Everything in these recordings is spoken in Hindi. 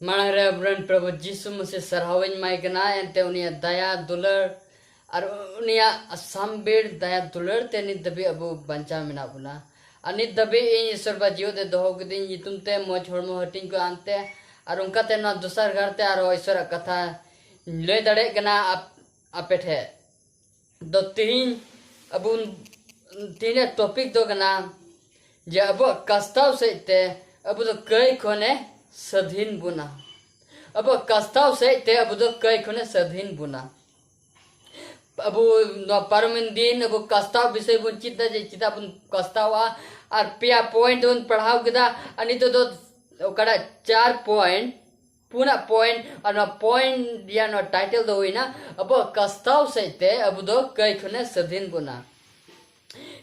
मांग रे अब्रन प्रभु जीसु मसीह सरहावन माय गना एंते उनिया दया दुलर और उनिया असंबेड़ दया दुलर ते नि दबे अबु बंचा मिना बुना अनि दबे ईश्वर बा जियो दे दोहो गदिन यितुम ते मोज हरमो हटिंग को आनते और उनका ते ना दूसर घरते और ईश्वर कथा ले दड़े गना अपेठे दो तीन अबु तीन टॉपिक दो गना जे अबु कस्ताव से ते अबु तो कई कोने सधीन बुना अब कस्ताव से ते अब तो कई कोने सधीन बुना अब परमिन दिन अब कस्ताव विषय बुन चिता जे चिता बुन कस्तावा और पिया पॉइंट उन पढ़ाव गदा अनि तो ओकड़ा 4 पॉइंट पुना पॉइंट और पॉइंट या नो टाइटल दो हुई ना अब कस्ताव से ते अब तो कई कोने सधीन बुना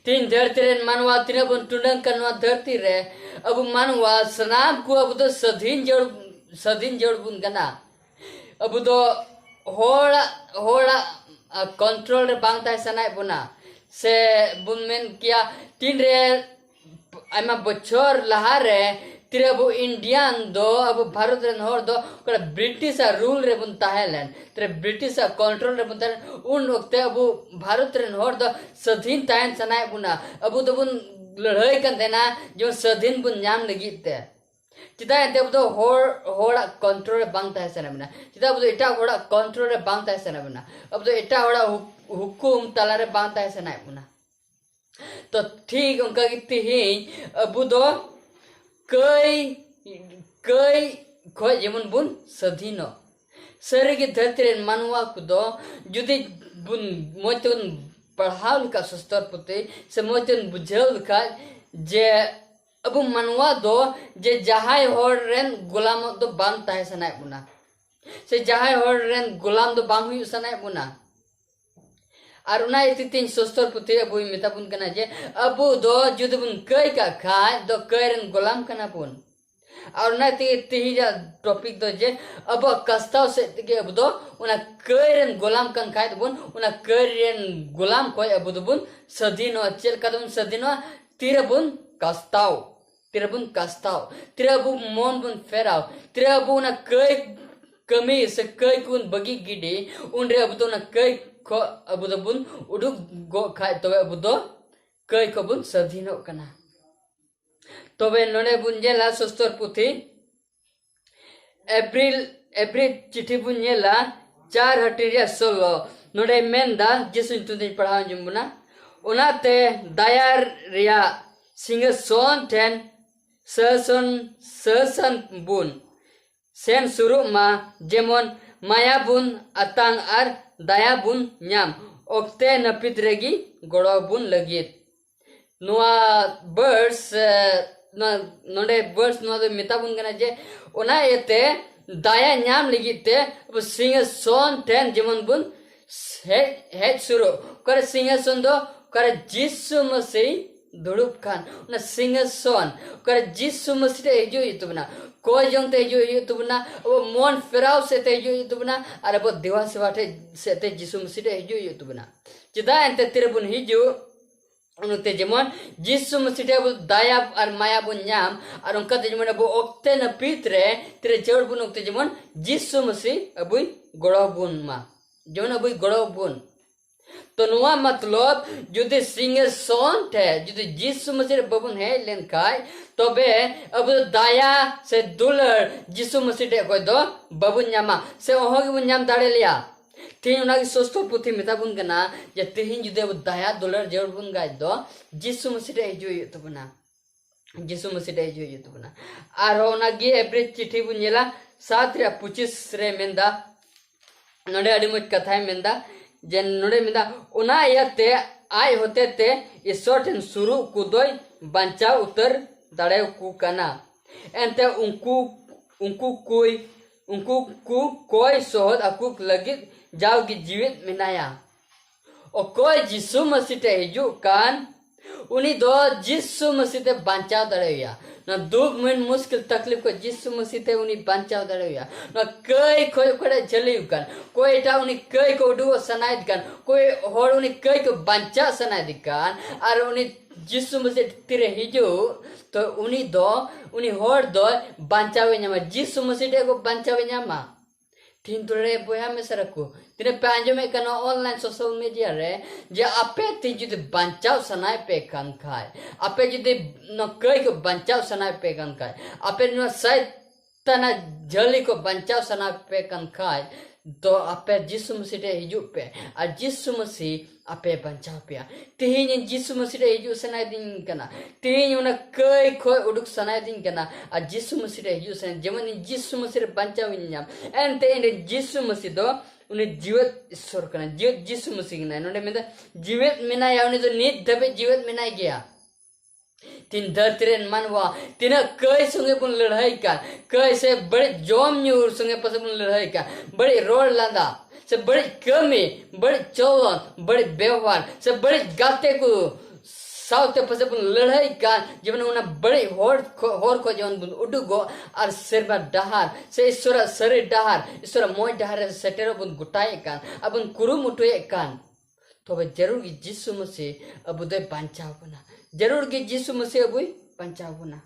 तीन धरती रे मानवा तीन बुन टुंडंग कनवा धरती रे अब मानवा सनाम को अब तो सधीन जोड़ बुन गना अब तो होड़ा कंट्रोल रे बांग ताय सनाय बुना से बुन मेन किया तीन रे आमा बछर लहा रे तीर अब इंडियन दो अब भारत रे हर दो कड़ा ब्रिटिश रूल रे बुन ताहेलन तीर ब्रिटिश कंट्रोल रे बुन ताहेलन उन वक्त अब भारत रे हर दो सधीन तायन सनाय बुना अब तो बुन लड़ाई कर देना जो सधीन बुन नाम लगी ते चिता ते अब तो होड़ा कंट्रोल रे बांग ताय सना बुना चिता अब तो एटा होड़ा कंट्रोल रे बांग ताय सना बुना अब तो एटा होड़ा हुकुम तला रे बांग ताय सना बुना तो ठीक उनका कितनी ही अब तो कई खोय जेमन बुन सधीनो सरे के धरती रे मानवा को दो जुदी बुन मोतन पढ़ाव का सस्तर पुते से मोतन बुझल का जे अब मानवा दो जे जहाय होर रेन गुलाम दो बांग ताहे सनाय बुना से जहाय होर रेन गुलाम दो बांग हुई सनाय बुना और उना इतिन सस्तर पुते अब मिता बुन कना जे अब दो जुद बुन कई का खाय दो कईरन गुलाम कना बुन और ना ती टॉपिक दो जे अब कस्ताव से के अब दो उना कईरन गुलाम कन खाय बुन उना कईरन गुलाम कोय अब दो बुन सदीनो चल कदम सदीनो तीर बुन कस्ताव तीर बुन मोन बुन फेराव तीर बुन उना कई कमी से कई कुन बगी गिडी उन रे अब दो ना कई को अब दो बुन उडुक गो खाय तबे अब दो कई को बुन सधीनो कना तबे नोने बुन जेला सस्तर पुथी एप्रिल चिठी बुन जेला 4 हटिरिया 16 नोडे मेंदा जिसुन तुदे पढ़ाव जुमना उनाते दायार रिया सिंग सोन टेन सहसन बुन सेन सुरु मा जेमन माया बुन अतांग आर दाया बुन न्याम ओक्ते नपित रेगी गोड़ो बुन लगित नुआ बर्ड्स नोडे बर्ड्स नुआ दो मिता बुन गना जे ओना एते दाया न्याम लगिते अब सिंह सोन टेन जेमन बुन हेड सुरु करे सिंह सोन दो करे जिसु मसीह दुड़ुप खान ना सिंह सोन करे जिसु मसीह हेजो इतुबना कोई जंग ते जो इतुबना वो मोन फेराव से ते जो इतुबना अरे वो देवा से बाटे से ते जिसु मसीह हेजो इतुबना चिदा एंते तेरे बुन हिजो उनते जेमन जिसु मसीह वो दाया और माया बुन न्याम और उनका ते जेमन वो ओक्ते न पीतरे तेरे जड़ बुन ओक्ते जेमन जिसु मसीह अबुई गड़ो बुन मा जेमन अबुई गड़ो बुन तो नुआ मतलब जुदे सिंह सोन थे जुदे जिसु मसीह बबुन है लेन खाय तबे अब दाया से दुलर जिसु मसीह कोई दो बबुन न्यामा से ओहोगी बुन न्याम दाड़े लिया तीन उना की सोस्तो पुथी मिता बुन गना जे तीन जुदे दाया दुलर जड़ बुन गाय दो जिसु मसीह हिजो युतबना जिसु मसीह हिजो युतबना आरो उना गे एवरेज चिठी बुन जेला 7 रे 25 रे मेंदा नडे अडी मुच कथाय मेंदा जे नोडे मिदा उना यते आय होते ते इसोटन शुरू कुदोय बंचा उतर दड़े कु कना एंते उनको कोई सोहद अकुक लगी जाओ की जीवित मिनाया ओ कोई जिसु मसीह ते हिजु कान उनी दो जिसु मसीह ते बंचा दड़ेया ना दुख में मुश्किल तकलीफ को जिसु मसीह ते उनी बंचा दड़ेया ना कई कोई कोड़े जलियु कान कोई टा उनी कई को डुओ सनाइद कान कोई होड़ उनी कई को बंचा सनाइद कान और उनी जिसु मसीह तिरे हिजु तो उनी हर दो बांचावे न्यामा जिसु मसीह टे को बांचावे न्यामा तीन तुरे बोया में सरको तिने पांजो में कनो ऑनलाइन सोशल मीडिया रे जे आपे ती जुदे बांचाव सनाय पे कान खाय आपे जुदे न कई को बांचाव सनाय पे कान खाय आपे न सैताना जली को बांचाव सनाय पे कान खाय तो आपे जिसु मसीह टे हिजु पे आ जिसु मसीह आपे बांचाव पे तेहिन जिसु मसीह टे हिजु सनाय दिन कना तेहिन उना कई खोय उडुक सनाय दिन कना आ जिसु मसीह टे हिजु सनाय जेमन जिसु मसीह रे बांचाव न्याम एंते इन जिसु मसीह दो उन्हें जीवित ईश्वर कना जीवित जिसु मसीह ना नोडे में जीवित मिना या उन्हें तो नित दबे जीवित मिना गया तीन धरतीरेन मनवा तीन कई संगे पुन लड़ाई का कई से बड़े जोम न्यूर संगे पसे पुन लड़ाई का बड़े रोड लादा से बड़े कमी बड़े चलन बड़े व्यवहार से बड़े गाते को साउते पसे पुन लड़ाई का जीवन उन्हें बड़े होर को जीवन पुन उडुगो और सिरबा डहार से ईश्वर शरीर डहार ईश्वर मोय डहार सेटेरो पुन गुटाए कान अपन कुरु मुटुए कान तो वे जरूर की जिसु मसीह अब उदय बांचाव बना जरूर की जिसु मसीह अब बांचाव बना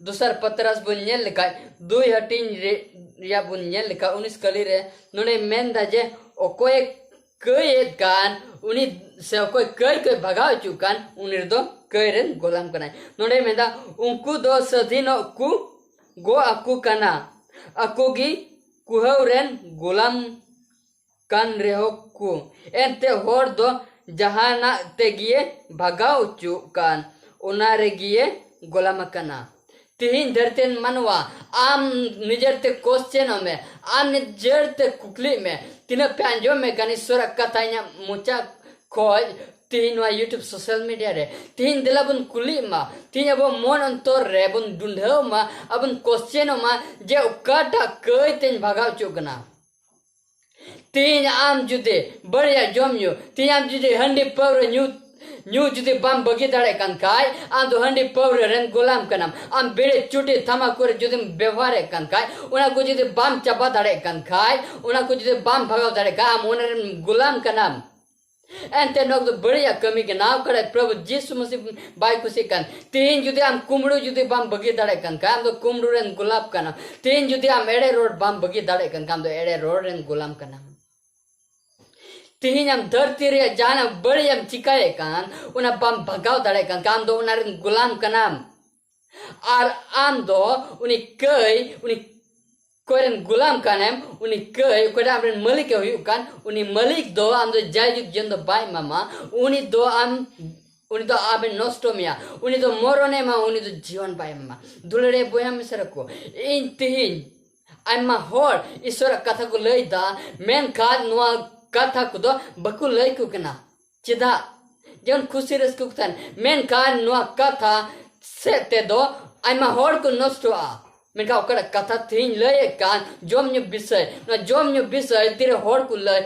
दूसर पतरस बुन्यल लिखा 2:3 या बुन्यल लिखा 19 कली रे नोने मेंदा जे ओकोए कई कान उनी से कोई कई भगाव चुकान उनिर दो कई रेन गोलाम कनाय नोने मेंदा उनको दो सधीनो कु गो अकु कना अकुगी कुहव रेन गोलाम कान रेहो कु एंते होर दो जहाना ते गिए भगाव चुकान उना रे गिए गोलाम कना तीन धरतेन मनवा आम निजरते क्वेश्चन में आम निजरते कुकली में तीन प्यांजो में गणेश्वर कथाया मुचा खोज तीन वा यूट्यूब सोशल मीडिया रे तीन दिला बुन कुली मा तीन अब मन अंतर रे बुन ढूंढो मा अबन क्वेश्चन मा जे उकाटा कई तीन भगाव चुकना तीन आम जुदे बढ़िया जमयो तीन आम जुदे हंडी पवर न्यू जुदे बम बगी दाड़े कान काय आम दो हंडी पवर रेन गुलाम कनाम आम बेड़े चुटे थमाकुर जुदे व्यवहार कान काय उना को जुदे बम चबा दाड़े कान काय उना को जुदे बम भगाव दाड़े का आम उना गुलाम कनाम एंते नोक तो बढ़िया कमी के नाव करे प्रभु जिसु मसीह बाई कुसी कान तीन जुदे आम कुमड़ू जुदे बम बगी दाड़े कान काय आम दो कुमड़ू रेन गुलाब कनाम तीन जुदे आम एड़े रोड बम बगी दाड़े कान आम दो एड़े रोड रेन गुलाम कनाम तीन हम धरती रे जाना बड़ी हम चिकाए कान उना बम भगाव दाड़े कान काम दो उना गुलाम का नाम और आम दो उनी कोई गुलाम का नाम उनी कोई आम मलिक हुई कान उनी मलिक दो आम दो जायजुग जंदो बाय मामा उनी दो आबे नष्टो मिया उनी दो मरोने मा उनी दो जीवन बाय मामा दुलरे बोया में सरको इन तीन आमा होर ईश्वर कथा को लई दा मेन काद नुआ कथा को दो बकु लई कुकना चिदा जन खुशी रस कुकतन मेन कान नुआ कथा से ते दो आमा होर को नष्टो आ मेन का ओकरा कथा थीन लई कान जोमन्य विषय तेरे होर को लई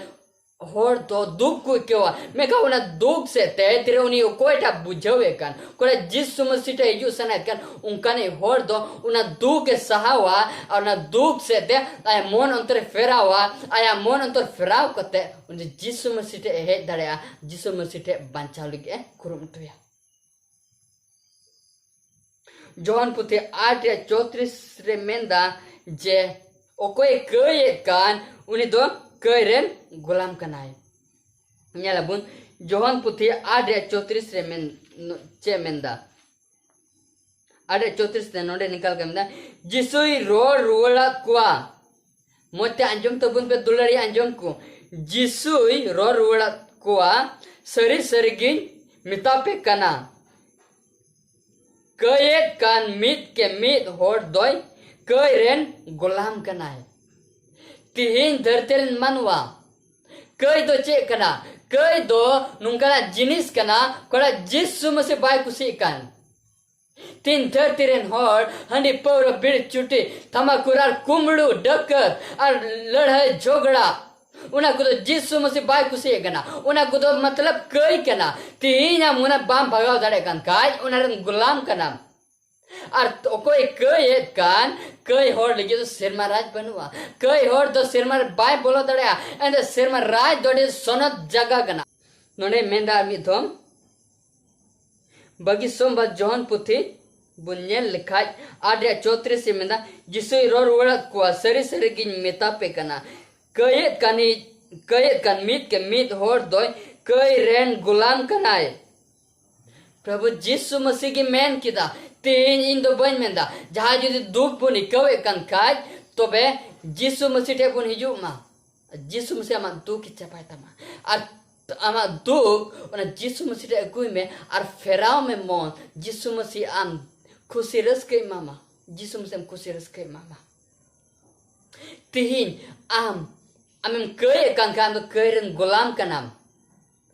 होर तो दुख को क्यों मैं कहूँ ना दुख से ते तेरे उन्हीं कोई टा बुझावे कान कोई जिस मसीह टे यू सना कान उनका ने होर दो उन्हें दुख के सहावा और ना दुख से ते आया मन अंतर फेरावा आया मन अंतर फेराव करते उन्हें जिस मसीह टे है दरिया जिस मसीह टे बंचाव लगे कुरुमटुया जोहन पुथे 8:34 रे मेंदा जे ओकोई कई कान उन्हें दो कई रेन गुलाम कनाय न्याला बुन जोहन पुथी 8:34 रे मेंदा 8:34 ते नोडे निकाल के मेंदा जिसुई रोड रुवला कुआ मोते अंजम तो बुन पे दुलरी अंजम को जिसुई रोड रुवला कुआ सरी सरगिन मितापे कना कई कान मीत के मीत होड़ दोय कई रेन गुलाम कनाय तीन धरतेन मनवा कई दो चे कना कई दो नुंकना जिनिस कना कोड़ा जिसु मसे बाय कुसी कान तीन धरतेन होड़ हंडी पौर बिड़ चुटी थमाकुरार कुमड़ू डकर और लड़ाई झगड़ा उना को जिसु मसे बाय कुसी कना उना को मतलब कई कना तीन मुना बाम भगाव दाड़े कान काय उना गुलाम कना और तो कोई कई कान कई होड़ लगे तो सिरमा राज बनवा कई होड़ तो सिरमा बाय बोलो दड़या एंड सिरमा राज दोड़े सोनत जगह गना नोने मेंदा मिथोम bagi somba John puthi bunyen likhaj adya 34 se menda jisu ror wala kwa sari sari gin meta pe kana kayet kan mit ke mit hor doi kay ren gulam kanai प्रभु जिसु मसीह की मैन किदा तीन इन दो बन मेंदा जहाँ जुदी दुख बुनी कवे कन काज तो बे जिसु मसीह टे बुन हिजू मा जिसु मसीह आमा दुख इच्छा पाता मा और आमा दुख और जिसु मसीह टे अगुई में और फेराव में मौन जिसु मसीह आम खुशी रस के मामा जिसु मसीह आम खुशी रस के मामा तीन आम कय कन काम तो कयरन गुलाम का नाम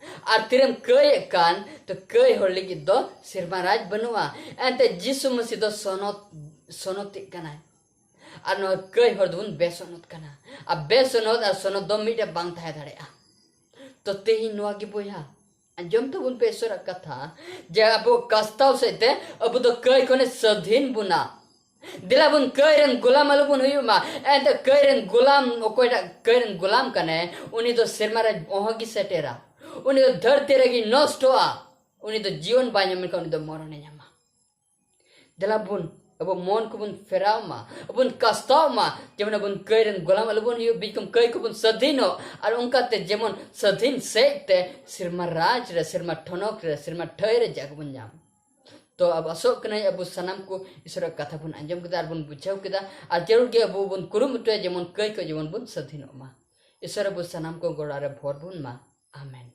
और तिरम कय कान तो कय हर लगी दो सिरमाराज बनुआ एंते जिसु मसीह दो सोनोत कना और नो कय हर दुन बेसोनोत कना अब बेसोनोत और सोनोत दो मिटे बांग थाय धरे तो तेही नोआ की बोया अंजम तो बुन पेशोर कथा जे अब कस्ताव से ते अब तो कय कोने सधीन बुना दिला बुन कयरन गुलाम अलबुन हुयुमा एंते कयरन गुलाम ओकोयटा कयरन गुलाम कने उनी तो सिरमाराज ओहगी सेटेरा उनी तो धरती रगी नष्ट हुआ उनी तो जीवन बान्या मिलका उनी तो मरने न्यामा दिला बुन अब मन को बुन फेराव मा बुन कस्ताव मा जेमन बुन कयरन गुलाम अलबुन हुयु बिकम कय को बुन सधीन हो और उनका ते जेमन सधीन सेते सिरमा राज रे सिरमा ठनक रे सिरमा ठयरे जाग बुन जाम तो अब असोक कनै अब सनम को ईश्वर कथा बुन अंजम केदा बुन बुझाव केदा और जरूर के अब बुन कुरुमुटे जेमन कय को जेमन बुन सधीन मा ईश्वर अब सनम को गोड़ारे भोर बुन मा आमेन।